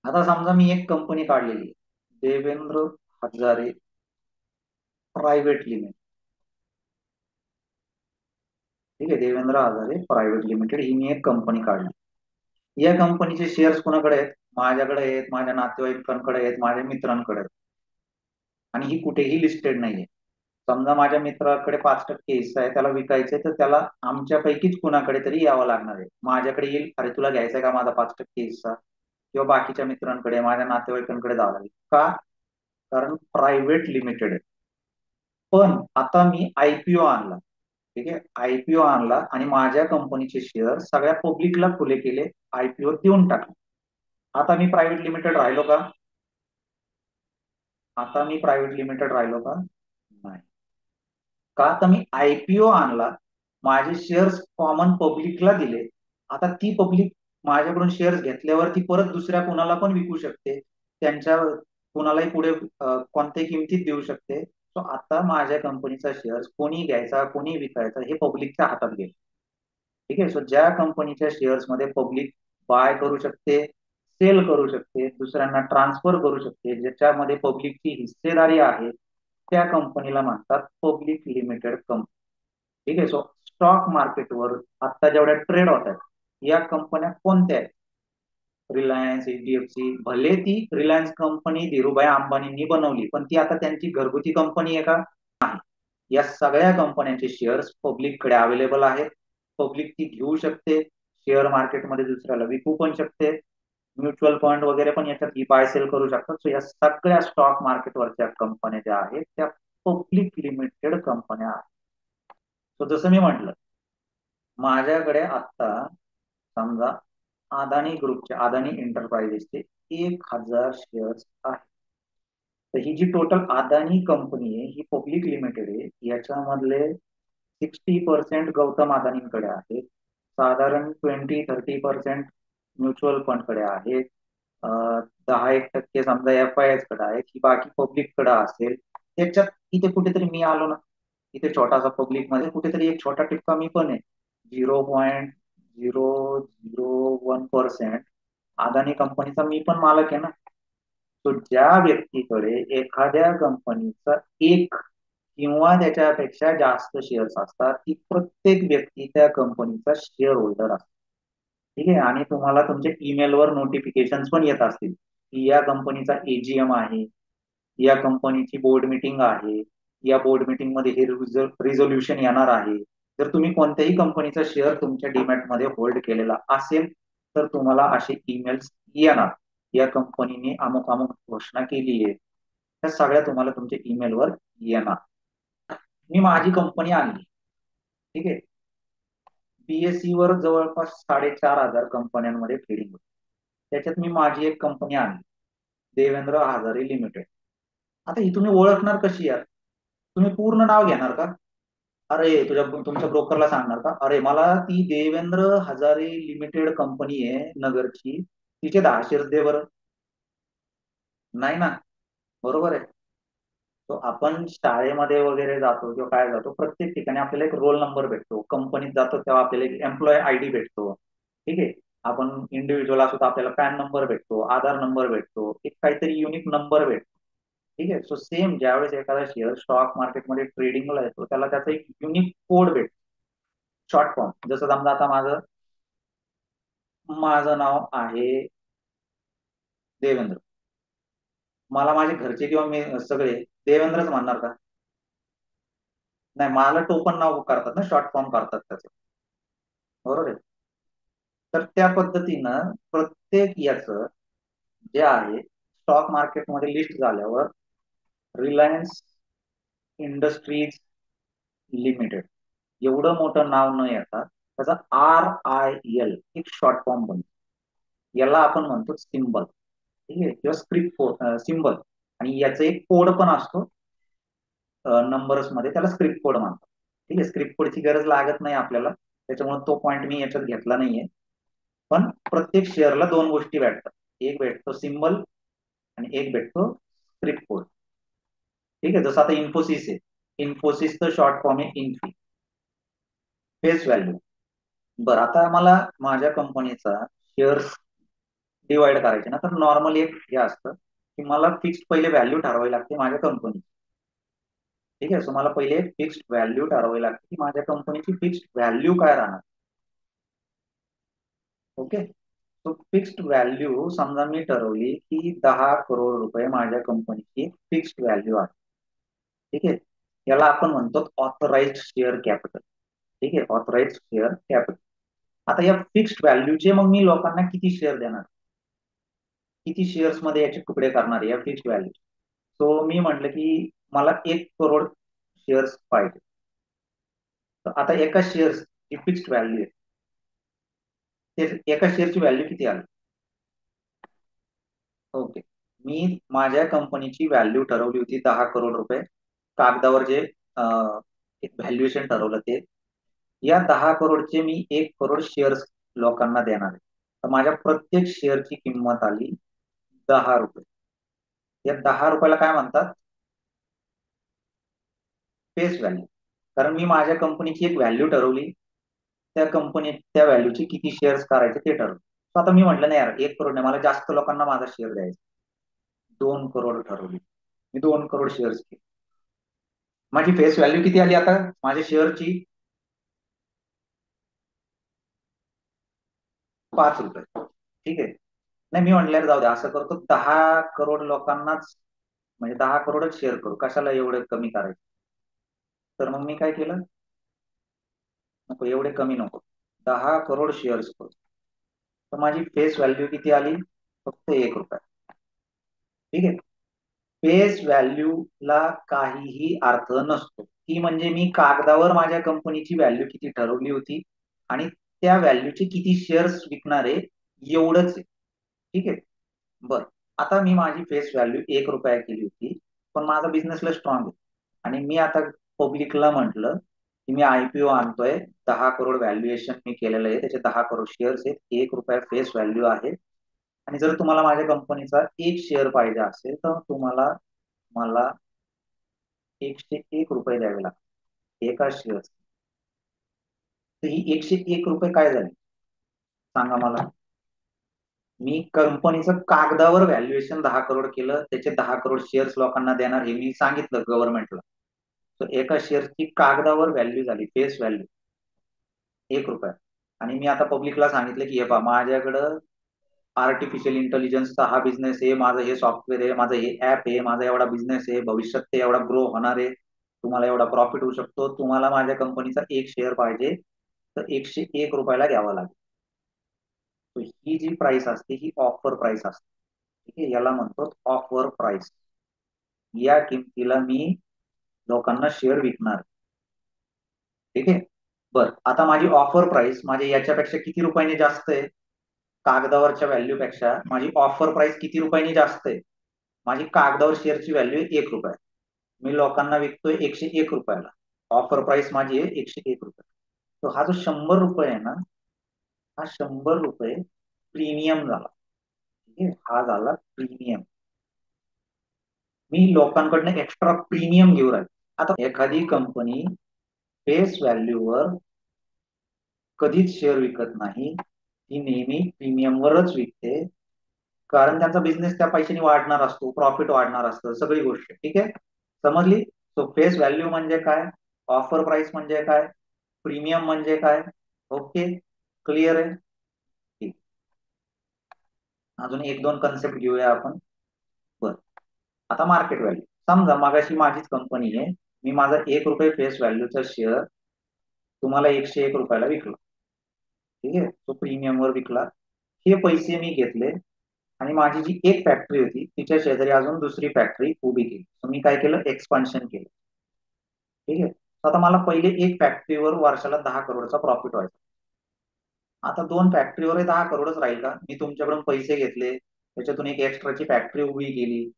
आता समजा मी एक कंपनी काढलेली आहे, देवेंद्र हजारे प्रायव्हेट लिमिटेड. ठीक आहे, देवेंद्र हजारे प्रायव्हेट लिमिटेड ही मी एक कंपनी काढली. या कंपनीचे शेअर्स कोणाकडे आहेत? माझ्याकडे आहेत, माझ्या नातेवाईकांकडे आहेत, माझ्या मित्रांकडे आहेत. आणि ही कुठेही लिस्टेड नाहीये. समजा माझ्या मित्राकडे 5% हिस्सा आहे, त्याला विकायचे, तर त्याला आमच्यापैकीच कुणाकडे तरी यावं लागणार आहे. माझ्याकडे येईल, अरे तुला घ्यायचा आहे का माझा 5% हिस्सा, किंवा बाकीच्या मित्रांकडे, माझ्या नातेवाईकांकडे जावं लागेल का? कारण प्रायव्हेट लिमिटेड आहे. पण आता मी आयपीओ आणला. ठीक आहे, आयपीओ आणला आणि माझ्या कंपनीचे शेअर सगळ्या पब्लिकला खुले केले, आयपीओ देऊन टाकले. आता मी प्रायव्हेट लिमिटेड राहिलो का? आता मी प्रायव्हेट लिमिटेड राहिलो का? नाही. का? तर मी आयपीओ आणला, माझे शेअर्स कॉमन पब्लिकला दिले. आता ती पब्लिक माझ्याकडून शेअर्स घेतल्यावर ती परत दुसऱ्या कुणाला पण विकू शकते, त्यांच्या कुणालाही पुढे कोणत्याही किमतीत देऊ शकते. सो आता माझ्या कंपनीचा शेअर्स कोणी घ्यायचा, कोणी विकायचा, हे पब्लिकच्या हातात गेलं. ठीक आहे. सो ज्या कंपनीच्या शेअर्समध्ये पब्लिक बाय करू शकते, सेल करू शकते, दुसऱ्यांना ट्रान्सफर करू शकते, ज्याच्यामध्ये पब्लिकची हिस्सेदारी आहे, त्या कंपनीला म्हणतात पब्लिक लिमिटेड कंपनी. ठीक आहे. सो स्टॉक मार्केटवर आता जेवढ्या ट्रेड होत आहेत, या कंपन्या कोणत्या आहेत? Reliance, HDFC. भले ती रिलायन्स कंपनी धीरूभाई अंबानींनी बनवली, पण ती आता त्यांची घरगुती कंपनी आहे का? या सगळ्या कंपन्यांचे शेअर्स पब्लिककडे अवेलेबल आहेत. पब्लिक ती घेऊ शकते, शेअर मार्केटमध्ये दुसऱ्याला विकू पण शकते. म्युच्युअल फंड वगैरे पण याच्यात ही बाय सेल करू शकतात. सो या सगळ्या स्टॉक मार्केटवरच्या कंपन्या ज्या आहेत त्या पब्लिक लिमिटेड कंपन्या आहेत. सो जसं मी म्हटलं, माझ्याकडे आता समजा अदानी ग्रुपचे, अदानी एंटरप्राइजेसचे 1,000 शेअर्स आहेत. तर ही जी टोटल अदानी कंपनी आहे ही पब्लिक लिमिटेड आहे. याच्यामधले 60% गौतम अदानींकडे आहे, साधारण 20-30% म्युच्युअल फंडकडे आहे, 10-1% समजा FIS कडे आहे, की बाकी पब्लिक कडे असेल. त्याच्यात इथे कुठेतरी मी आलो ना, इथे छोटासा पब्लिक मध्ये कुठेतरी एक छोटा टिपका मी पण आहे. 0.001% अदानी कंपनीचा मी पण मालक आहे ना. तो ज्या व्यक्तीकडे एखाद्या कंपनीचा एक किंवा त्याच्यापेक्षा जास्त शेअर्स असतात, ती प्रत्येक व्यक्ती त्या कंपनीचा शेअर होल्डर असतो. ठीक आहे. आणि तुम्हाला तुमच्या ईमेलवर नोटिफिकेशन पण येत असतील की या कंपनीचा एजीएम आहे, या कंपनीची बोर्ड मीटिंग आहे, या बोर्ड मीटिंग मध्ये हे रिझोल्युशन येणार आहे. जर तुम्ही कोणत्याही कंपनीचा शेअर तुमच्या डीमॅट मध्ये होल्ड केलेला असेल, तर तुम्हाला असे ईमेल्स येणार. या कंपनीने अमुक अमुक घोषणा केली आहे, त्या सगळ्या तुम्हाला तुमच्या ईमेलवर येणार. मी माझी कंपनी आणली. ठीक आहे. बीएसई वर जवळपास 4,500 कंपन्यांमध्ये ट्रेडिंग होते. त्याच्यात मी माझी एक कंपनी आणली, देवेंद्र हजारे लिमिटेड. आता ही तुम्ही ओळखणार कशी यार? तुम्ही पूर्ण नाव घेणार का? अरे तुमच्या ब्रोकरला सांगणार का, अरे मला ती देवेंद्र हजारे लिमिटेड कंपनी आहे नगरची, तिचे 10 शेअर्स दे बरं? नाही ना. बरोबर आहे. तो आपण शाळेमध्ये वगैरे जातो किंवा काय जातो, प्रत्येक ठिकाणी आपल्याला एक रोल नंबर भेटतो. कंपनीत जातो तेव्हा आपल्याला एक एम्प्लॉय आयडी भेटतो. ठीक आहे. आपण इंडिव्हिज्युअल असतो तर आपल्याला पॅन नंबर भेटतो, आधार नंबर भेटतो, एक काहीतरी युनिक नंबर भेटतो. ठीक आहे. सो सेम ज्यावेळेस एखादा शेअर स्टॉक मार्केटमध्ये ट्रेडिंगला येतो, त्याला त्याचा एक युनिक कोड भेटतो, शॉर्ट फॉर्म. जसं समजा आता माझं माझं नाव आहे देवेंद्र. मला माझे घरचे किंवा मी सगळे देवेंद्रच म्हणणार का? नाही, मला टोपण नाव करतात ना, शॉर्ट फॉर्म करतात त्याचं. बरोबर आहे. तर त्या पद्धतीनं प्रत्येक याचं जे आहे स्टॉक मार्केटमध्ये लिस्ट झाल्यावर रिलायन्स इंडस्ट्रीज लिमिटेड एवढं मोठं नाव न येतात, त्याचा RIL एक शॉर्ट फॉर्म बनतो. याला आपण म्हणतो सिम्बल. ठीक आहे, किंवा स्क्रिप्ट सिम्बल. आणि याचा एक कोड पण असतो नंबर्स मध्ये, त्याला स्क्रिप्ट कोड म्हणतात. ठीक आहे. स्क्रिप्ट कोडची गरज लागत नाही आपल्याला, त्याच्यामुळे तो पॉईंट मी याच्यात घेतला नाहीये. पण प्रत्येक शेअरला दोन गोष्टी भेटतात, एक भेटतो सिम्बल आणि एक भेटतो स्क्रिप्ट कोड. ठीक आहे. जसं आता इन्फोसिस आहे, इन्फोसिसचं शॉर्ट फॉर्म आहे इन्फी, फेस व्हॅल्यू. बरं, आता मला माझ्या कंपनीचा शेअर्स डिवाइड करायचे ना, तर नॉर्मली एक हे असतं की मला फिक्स्ड पहिले व्हॅल्यू ठरवावी लागते माझ्या कंपनी. ठीक आहे. सो मला पहिले फिक्स्ड व्हॅल्यू ठरवावी लागते की माझ्या कंपनीची फिक्स्ड व्हॅल्यू काय राहणार. ओके. सो फिक्स्ड व्हॅल्यू समजा मी ठरवली की 10 करोड रुपये माझ्या कंपनीची फिक्स्ड व्हॅल्यू आहे. ठीक आहे. याला आपण म्हणतो ऑथराइज्ड शेअर कॅपिटल. ठीक आहे. Authorised share capital. आता या फिक्स्ड व्हॅल्यूचे मग मी लोकांना किती शेअर देणार, किती शेअर्स मध्ये याचे तुकडे करणार या फिक्स्ड व्हॅल्यू. सो मी म्हटलं की मला 1 करोड शेअर्स पाहिजे. तर आता एका शेअर्स ची फिक्स्ड व्हॅल्यू आहे, ते एका शेअरची व्हॅल्यू किती आली. ओके. मी माझ्या कंपनीची व्हॅल्यू ठरवली होती 10 करोड रुपये. कागदावर जे व्हॅल्युएशन ठरवलं ते, या 10 करोडचे मी 1 करोड शेअर्स लोकांना देणार आहे. तर माझ्या प्रत्येक शेअरची किंमत आली 10 रुपये. या 10 रुपयाला काय म्हणतात, फेस व्हॅल्यू. कारण मी माझ्या कंपनीची एक व्हॅल्यू ठरवली, त्या कंपनी त्या व्हॅल्यूची किती शेअर्स करायचे ते ठरवलं. So आता मी म्हटलं नाही यार, 1 करोड नाही, मला जास्त लोकांना माझा शेअर द्यायचा. 2 करोड ठरवली, मी 2 करोड शेअर्स केले. माझी फेस व्हॅल्यू किती आली आता माझ्या शेअरची, 5 रुपये. ठीक आहे. नाही, मी म्हटलं जाऊ दे, असं करतो 10 करोड लोकांनाच, म्हणजे 10 करोडच शेअर करू, कशाला एवढं कमी करायचं. तर मग मी काय केलं, नको एवढे कमी नको, 10 करोड शेअर्स करू. तर माझी फेस व्हॅल्यू किती आली, फक्त 1 रुपया. ठीक आहे. फेस व्हॅल्यूला काहीही अर्थ नसतो. ती म्हणजे मी कागदावर माझ्या कंपनीची व्हॅल्यू किती ठरवली होती आणि त्या व्हॅल्यूचे किती शेअर्स विकणार आहे, एवढंच आहे. ठीक आहे. बरं. आता मी माझी फेस व्हॅल्यू 1 रुपया केली होती, पण माझा बिझनेसला स्ट्रॉंग आहे आणि मी आता पब्लिकला म्हटलं की मी आयपीओ आणतोय, 10 करोड व्हॅल्युएशन मी केलेलं आहे, त्याचे 10 करोड शेअर्स आहेत, 1 रुपया फेस व्हॅल्यू आहे. आणि जर तुम्हाला माझ्या कंपनीचा एक शेअर पाहिजे असेल तर तुम्हाला मला 101 रुपये द्यावे लागतात एका शेअर. तर ही 101 रुपये काय झाले सांगा मला. मी कंपनीचं कागदावर व्हॅल्युएशन 10 करोड केलं, त्याचे 10 करोड शेअर्स लोकांना देणार हे मी सांगितलं गव्हर्नमेंटला. तर एका शेअरची कागदावर व्हॅल्यू झाली, फेस व्हॅल्यू 1 रुपया. आणि मी आता पब्लिकला सांगितलं की हे पहा, माझ्याकडं आर्टिफिशियल इंटेलिजन्सचा हा बिझनेस आहे, माझं हे सॉफ्टवेअर आहे, माझं हे ऍप आहे, माझा एवढा बिझनेस आहे, भविष्यात ते एवढा ग्रो होणार आहे, तुम्हाला एवढा प्रॉफिट होऊ शकतो, तुम्हाला माझ्या कंपनीचा एक शेअर पाहिजे तर 101 रुपयाला घ्यावा लागेल. तर ही जी प्राइस असते ही ऑफर प्राइस असते. ठीक आहे. याला म्हणतो ऑफर प्राइस. या किमतीला मी लोकांना शेअर विकणार. ठीक आहे. बर, आता माझी ऑफर प्राइस माझ्या याच्यापेक्षा किती रुपयांनी जास्त आहे, कागदावरच्या व्हॅल्यू पेक्षा माझी ऑफर प्राइस किती रुपयांनी जास्त आहे. माझी कागदावर शेअरची व्हॅल्यू आहे 1 रुपया, मी लोकांना विकतोय 101 रुपयाला. ऑफर प्राइस माझी आहे 101 रुपये. तो हा जो 100 रुपये आहे ना, हा 100 रुपये प्रीमियम झाला. ठीक आहे. हा झाला प्रीमियम. मी लोकांकडनं एक्स्ट्रा प्रीमियम घेऊ राहील. आता एखादी कंपनी फेस व्हॅल्यूवर कधीच शेअर विकत नाही, ती नेहमी प्रीमियमवरच विकते. कारण त्यांचा बिझनेस त्या पैशाने वाढणार असतो, प्रॉफिट वाढणार असतं, सगळी गोष्ट. ठीक आहे. समजली. सो फेस व्हॅल्यू म्हणजे काय, ऑफर प्राइस म्हणजे काय, प्रीमियम म्हणजे काय. ओके. क्लिअर आहे. ठीक. अजून एक दोन कन्सेप्ट घेऊया आपण. बर. आता मार्केट व्हॅल्यू. समजा मागाशी माझीच कंपनी आहे, मी माझा 1 रुपये फेस व्हॅल्यूचा शेअर तुम्हाला 101 रुपयाला विकला. ठीक आहे. तो प्रीमियमवर विकला. हे पैसे मी घेतले आणि माझी जी एक फॅक्टरी होती तिच्या शेजारी अजून दुसरी फॅक्टरी उभी केली. तर मी काय केलं, एक्सपान्शन केलं. ठीक आहे. तर आता मला पहिले एक फॅक्टरीवर वर्षाला 10 करोडचा प्रॉफिट व्हायचा. आता दोन फॅक्टरीवर 10 करोडच राहील का, मी तुमच्याकडून पैसे घेतले, त्याच्यातून एक एक्स्ट्राची फॅक्टरी उभी केली,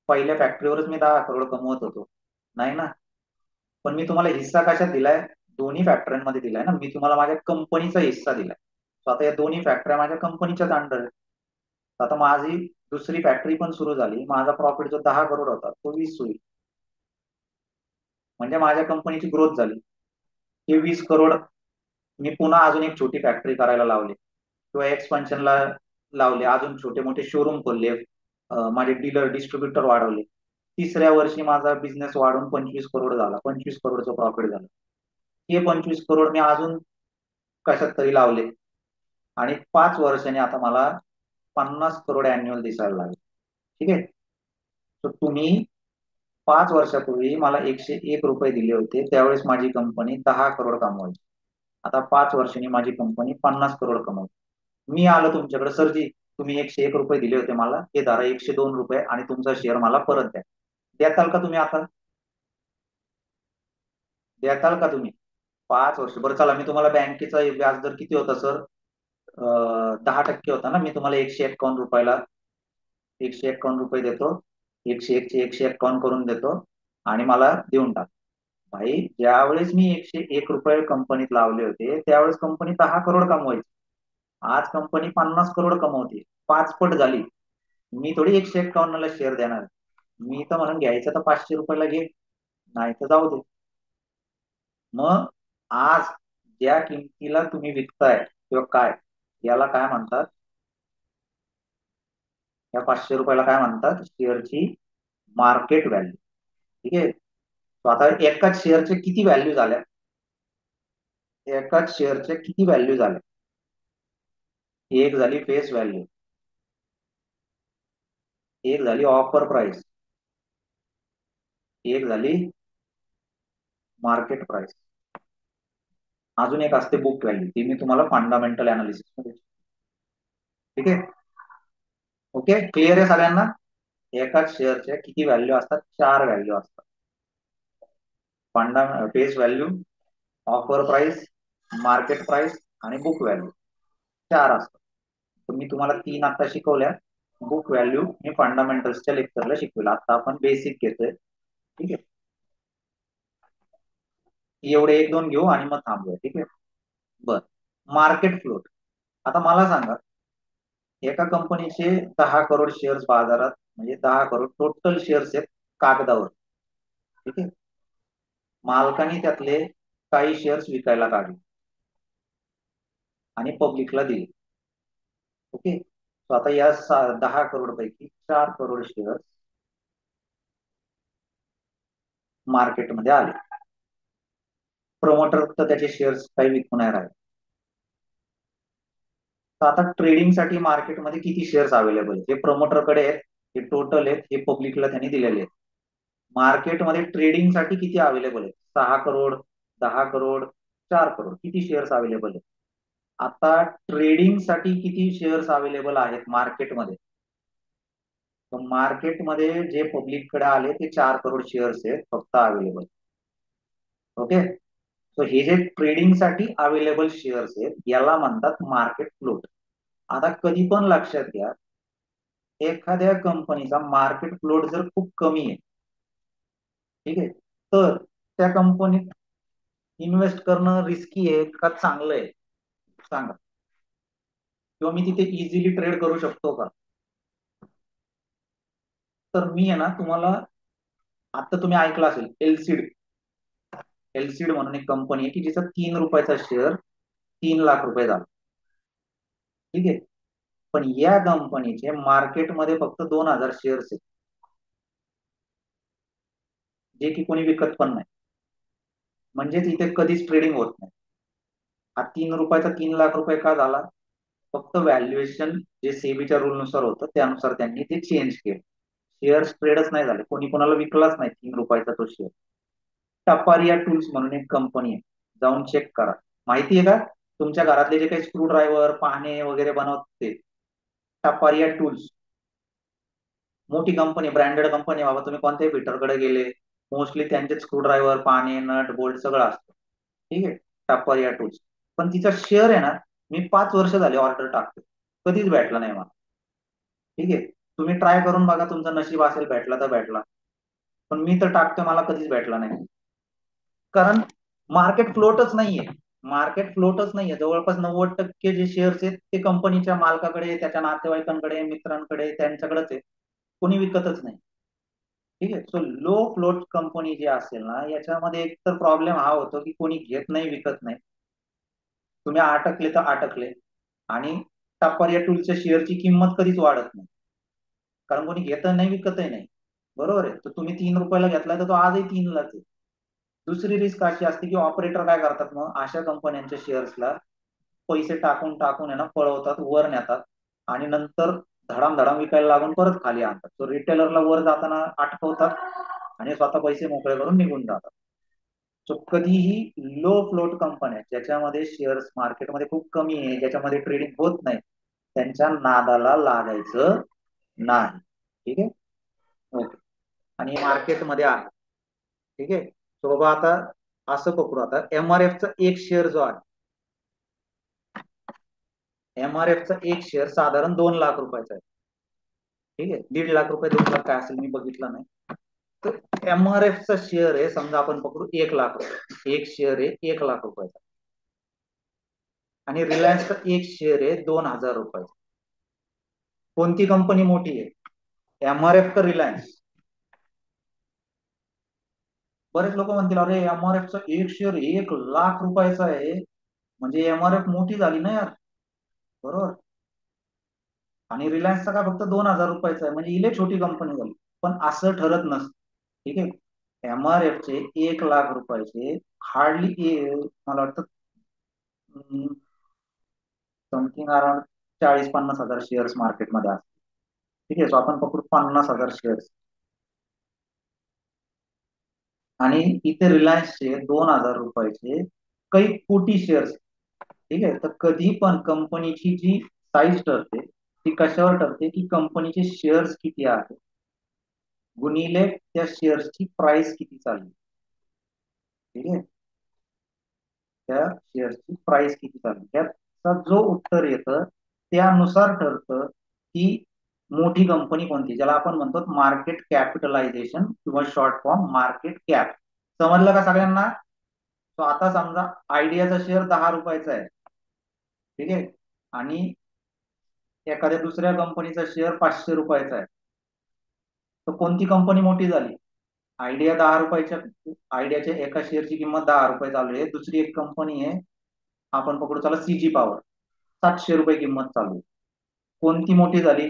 पहिल्या फॅक्टरीवरच मी 10 करोड कमवत होतो, नाही ना. पण मी तुम्हाला हिस्सा कशात दिलाय, दोन्ही फॅक्टरीमध्ये दिलाय ना, मी तुम्हाला माझ्या कंपनीचा हिस्सा दिलाय. So आता या दोन्ही फॅक्टऱ्या माझ्या कंपनीच्याच अंडर आहे. आता माझी दुसरी फॅक्टरी पण सुरू झाली, माझा प्रॉफिट जो 10 करोड होता तो 20 होईल. म्हणजे माझ्या कंपनीची ग्रोथ झाली. हे 20 करोड मी पुन्हा अजून एक छोटी फॅक्टरी करायला लावली किंवा एक्सपान्शनला लावले, अजून छोटे मोठे शोरूम खोलले, माझे डीलर डिस्ट्रीब्युटर वाढवले. तिसऱ्या वर्षी माझा बिझनेस वाढून 25 करोड झाला, 25 करोडचं प्रॉफिट झालं. हे 25 करोड मी अजून कशात तरी लावले आणि 5 वर्षांनी आता मला 50 करोड अॅन्युअल दिसायला लागले. ठीक आहे. तर तुम्ही 5 वर्षापूर्वी मला 101 रुपये दिले होते, त्यावेळेस माझी कंपनी 10 करोड कमवायची. आता 5 वर्षांनी माझी कंपनी 50 करोड कमवते. मी आलो तुमच्याकडे, सरजी तुम्ही 101 रुपये दिले होते मला, हे धरा 102 रुपये आणि तुमचा शेअर मला परत द्या. देताल का तुम्ही आता? देताल का तुम्ही? 5 वर्ष, बरं चला, मी तुम्हाला बँकेचा व्याजदर किती होता सर? 10% होता ना. मी तुम्हाला 151 रुपयाला 151 रुपये देतो. 101 चे 151 करून देतो आणि मला देऊन टाक. भाई, ज्यावेळेस मी 101 रुपये कंपनीत लावले होते त्यावेळेस कंपनी 10 करोड कमवायची. आज कंपनी 50 करोड कमवते, 5 पट झाली. मी थोडी 151ला शेअर देणार. मी तर म्हणून घ्यायचं तर 500 रुपयाला घे, नाही तर जाऊ दे. मग आज ज्या किमतीला तुम्ही विकताय किंवा काय, याला काय म्हणतात? या 500 रुपयाला काय म्हणतात? शेअरची मार्केट व्हॅल्यू. ठीक आहे. तो आता एकाच शेअरचे किती व्हॅल्यू झाल्या? एकाच शेअरचे किती व्हॅल्यू झाल्या? एक झाली फेस व्हॅल्यू, एक झाली ऑफर प्राइस, एक झाली मार्केट प्राइस, अजून एक असते बुक व्हॅल्यू. ती मी तुम्हाला फंडामेंटल अनालिसिस मध्ये. ठीक आहे. ओके, क्लिअर आहे सगळ्यांना? एकाच शेअरच्या किती व्हॅल्यू असतात? 4 व्हॅल्यू असतात. Face value, offer price, market price आणि बुक व्हॅल्यू. 4 असतात. तर मी तुम्हाला 3 आता शिकवल्या. बुक व्हॅल्यू मी फंडामेंटल्सच्या लेक्चरला शिकवलं. आता आपण बेसिक घेतोय. ठीक आहे. एवढे 1-2 घेऊ आणि मग थांबूया. ठीक आहे. बर. Market float. आता मला सांगा, एका कंपनीचे 10 करोड शेअर्स बाजारात, म्हणजे 10 करोड टोटल शेअर्स आहेत कागदावर. ठीक आहे. मालकाने त्यातले काही शेअर्स विकायला काढले आणि पब्लिकला दिले. ओके. तो आता या 10 करोड पैकी 4 करोड शेअर्स मार्केटमध्ये आले. प्रमोटर तर त्याचे शेअर्स काही विकू नाही राहिले. तर आता ट्रेडिंगसाठी मार्केटमध्ये किती शेअर्स अवेलेबल आहेत? हे प्रमोटरकडे आहेत, हे टोटल आहेत, हे पब्लिकला त्यांनी दिलेले आहेत. मार्केटमध्ये ट्रेडिंगसाठी किती अवेलेबल आहेत? 6 करोड, 10 करोड, 4 करोड, किती शेअर्स अवेलेबल आहेत? आता ट्रेडिंगसाठी किती शेअर्स अवेलेबल आहेत मार्केटमध्ये? तर मार्केटमध्ये जे पब्लिककडे आले ते 4 करोड शेअर्स आहेत फक्त अवेलेबल. ओके. सो हे जे ट्रेडिंगसाठी अवेलेबल शेअर्स आहेत याला म्हणतात मार्केट फ्लोट. आता कधी पण लक्षात घ्या, एखाद्या कंपनीचा मार्केट फ्लोट जर खूप कमी आहे, ठीक आहे, तर त्या कंपनीत इन्व्हेस्ट करणं रिस्की आहे का चांगलं आहे? सांगा. किंवा मी तिथे इझिली ट्रेड करू शकतो का? तर मी आहे ना तुम्हाला, आता तुम्ही ऐकलं असेल एलसीड. एलसीड म्हणून एक कंपनी आहे की जिचा 3 रुपयाचा शेअर 3 लाख रुपये झाला. ठीक आहे. पण या कंपनीचे मार्केटमध्ये फक्त 2,000 शेअर्स आहेत, जे की कोणी विकत पण नाही. म्हणजेच इथे कधीच ट्रेडिंग होत नाही. हा 3 रुपयाचा 3 लाख रुपये का झाला? फक्त व्हॅल्युएशन जे सेबीच्या रूल नुसार होतं त्यानुसार त्यांनी ते चेंज केलं. शेअर्स ट्रेडच नाही झाले, कोणी कोणाला विकलाच नाही 3 रुपयाचा तो शेअर. टपारिया टूल्स म्हणून एक कंपनी आहे, जाऊन चेक करा. माहिती आहे का? तुमच्या घरातले जे काही स्क्रू ड्रायव्हर, पाने वगैरे बनवते, टपारिया टूल्स. मोठी कंपनी, ब्रँडेड कंपनी. बाबा तुम्ही कोणत्याही फिटरकडे गेले, मोस्टली त्यांचे स्क्रू ड्रायव्हर, पाने, नट बोल्ट सगळं असतं. ठीक आहे. टपारिया टूल्स. पण तिचा शेअर आहे ना, मी 5 वर्ष झाले ऑर्डर टाकतो, कधीच भेटला नाही मला. ठीक आहे. तुम्ही ट्राय करून बघा, तुमचं नशीब असेल भेटला तर भेटला. पण मी तर टाकतोय, मला कधीच भेटला नाही. कारण मार्केट फ्लोटच नाहीये. मार्केट फ्लोटच नाहीये. जवळपास 90% जे शेअर्स आहेत ते कंपनीच्या मालकाकडे, त्याच्या नातेवाईकांकडे, मित्रांकडे, त्यांच्याकडेच आहे. कोणी विकतच नाही. ठीक आहे. सो लो फ्लोट कंपनी जी असेल ना, याच्यामध्ये एक तर प्रॉब्लेम हा होतो की कोणी घेत नाही, विकत नाही. तुम्ही अटकले तर अटकले. आणि टापर या टूलच्या शेअरची किंमत कधीच वाढत नाही, कारण कोणी घेत नाही विकतही नाही. बरोबर आहे, तर तुम्ही 3 रुपयाला घेतलाय तर तो आजही 3लाच आहे. दुसरी रिस्क अशी असते की ऑपरेटर काय करतात, मग अशा कंपन्यांच्या शेअर्सला पैसे टाकून टाकून आहे ना पळवतात, वर नेतात आणि नंतर धडाम धडाम विकायला लागून परत खाली आणतात. तो रिटेलरला वर जाताना अटकवतात आणि स्वतः पैसे मोकळे करून निघून जातात. सो कधीही लो फ्लोट कंपन्या ज्याच्यामध्ये शेअर्स मार्केटमध्ये खूप कमी आहे, ज्याच्यामध्ये ट्रेडिंग होत नाही, त्यांच्या नादाला लागायचं नाही. ठीक आहे. ओके. आणि मार्केटमध्ये आहे. ठीक आहे. सो बाबा आता असं पकडू, आता एमआरएफचा एक शेअर जो आहे, एमआरएफचा एक शेअर साधारण 2 लाख रुपयाचा आहे. ठीक आहे. 1.5 लाख रुपये 2 लाख काय असेल मी बघितलं नाही. तर एमआरएफचा शेअर आहे समजा आपण पकडू 1 लाख रुपये, एक शेअर आहे 1 लाख रुपयाचा. आणि रिलायन्सचा एक शेअर आहे 2,000 रुपयाचा. कोणती कंपनी मोठी आहे, एमआरएफ का रिलायन्स? बरेच लोक म्हणतील अरे एमआरएफचा एक शेअर 1 लाख रुपयाचा आहे, म्हणजे एमआरएफ मोठी झाली ना यार. बरोबर. आणि रिलायन्सचा का फक्त 2,000 रुपयाचा आहे, म्हणजे इले छोटी कंपनी झाली. पण असं ठरत नसतं. ठीक आहे. एमआरएफ चे 1 लाख रुपयाचे हार्डली मला वाटतं समथिंग अराउंड 40-50 हजार शेअर्स मार्केटमध्ये असतात. ठीक आहे. सो आपण पकडू 50,000 शेअर्स, आणि इथे रिलायन्सचे 2,000 रुपयाचे काही कोटी शेअर्स. ठीक आहे. तर कधी पण कंपनीची जी साईज ठरते ती कशावर ठरते, की कंपनीचे शेअर्स किती आहे गुणिले त्या शेअर्सची प्राइस किती चालली. ठीक आहे. त्या शेअर्सची प्राइस किती चालली, त्याचा जो उत्तर येतं त्यानुसार ठरतं की मोठी कंपनी कोणती, ज्याला आपण म्हणतो मार्केट कॅपिटलायझेशन किंवा शॉर्ट फॉर्म मार्केट कॅप. समजलं का सगळ्यांना? तो आता समजा आयडियाचा शेअर 10 रुपयाचा आहे. ठीक आहे. आणि एखाद्या दुसऱ्या कंपनीचा शेअर 500 रुपयाचा आहे. तर कोणती कंपनी मोठी झाली? आयडिया 10 रुपयाच्या, आयडियाच्या एका शेअरची किंमत 10 रुपये चालू आहे. दुसरी एक कंपनी आहे, आपण पकडू चला सीजी पॉवर, 700 रुपये किंमत चालू आहे. कोणती मोठी झाली?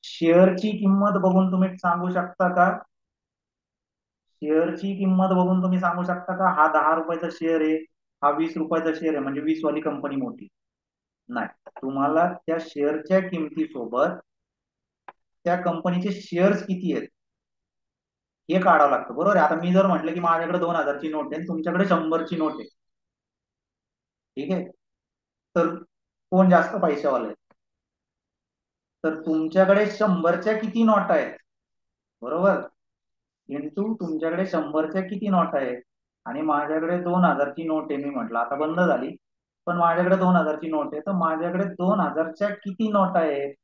शेअरची किंमत बघून तुम्ही सांगू शकता का? शेअरची किंमत बघून तुम्ही सांगू शकता का हा 10 रुपयाचा शेअर आहे, हा 20 रुपयाचा शेअर आहे, म्हणजे 20 वाली कंपनी मोठी? नाही. तुम्हाला त्या शेअरच्या किमतीसोबत त्या कंपनीचे शेअर्स किती आहेत हे काढावं लागतं. बरोबर आहे. आता मी जर म्हटलं की माझ्याकडे 2,000ची नोट आहे, तुमच्याकडे 100ची नोट आहे. ठीक आहे. तर कोण जास्त पैशावाला आहे? तर तुमच्याकडे 100च्या किती नोटा आहेत, बरोबर, इंटू तुमच्याकडे 100च्या किती नोटा आहेत. आणि माझ्याकडे 2,000ची नोट आहे, मी म्हटलं आता बंद झाली, पण माझ्याकडे 2,000ची नोट आहे, तर माझ्याकडे 2,000च्या किती नोटा आहेत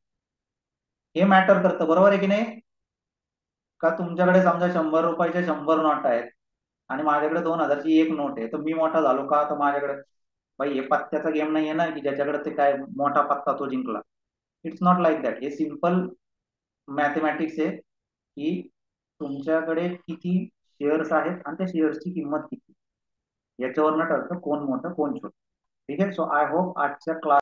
हे मॅटर करतं. बरोबर आहे की नाही? का तुमच्याकडे समजा 100 रुपयाच्या 100 नोटा आहेत आणि माझ्याकडे 2,000ची एक नोट आहे, तर मी मोठा झालो का? तर माझ्याकडे, भाई हे पत्त्याचा गेम नाही आहे ना की ज्याच्याकडे ते काय मोठा पत्ता तो जिंकला. It's not like that. हे सिम्पल मॅथमॅटिक्स आहे की तुमच्याकडे किती शेअर्स आहेत आणि त्या शेअर्सची किंमत किती, याच्यावरनं ठरतं कोण मोठं कोण छोटं. ठीक आहे. सो आय होप आजच्या क्लास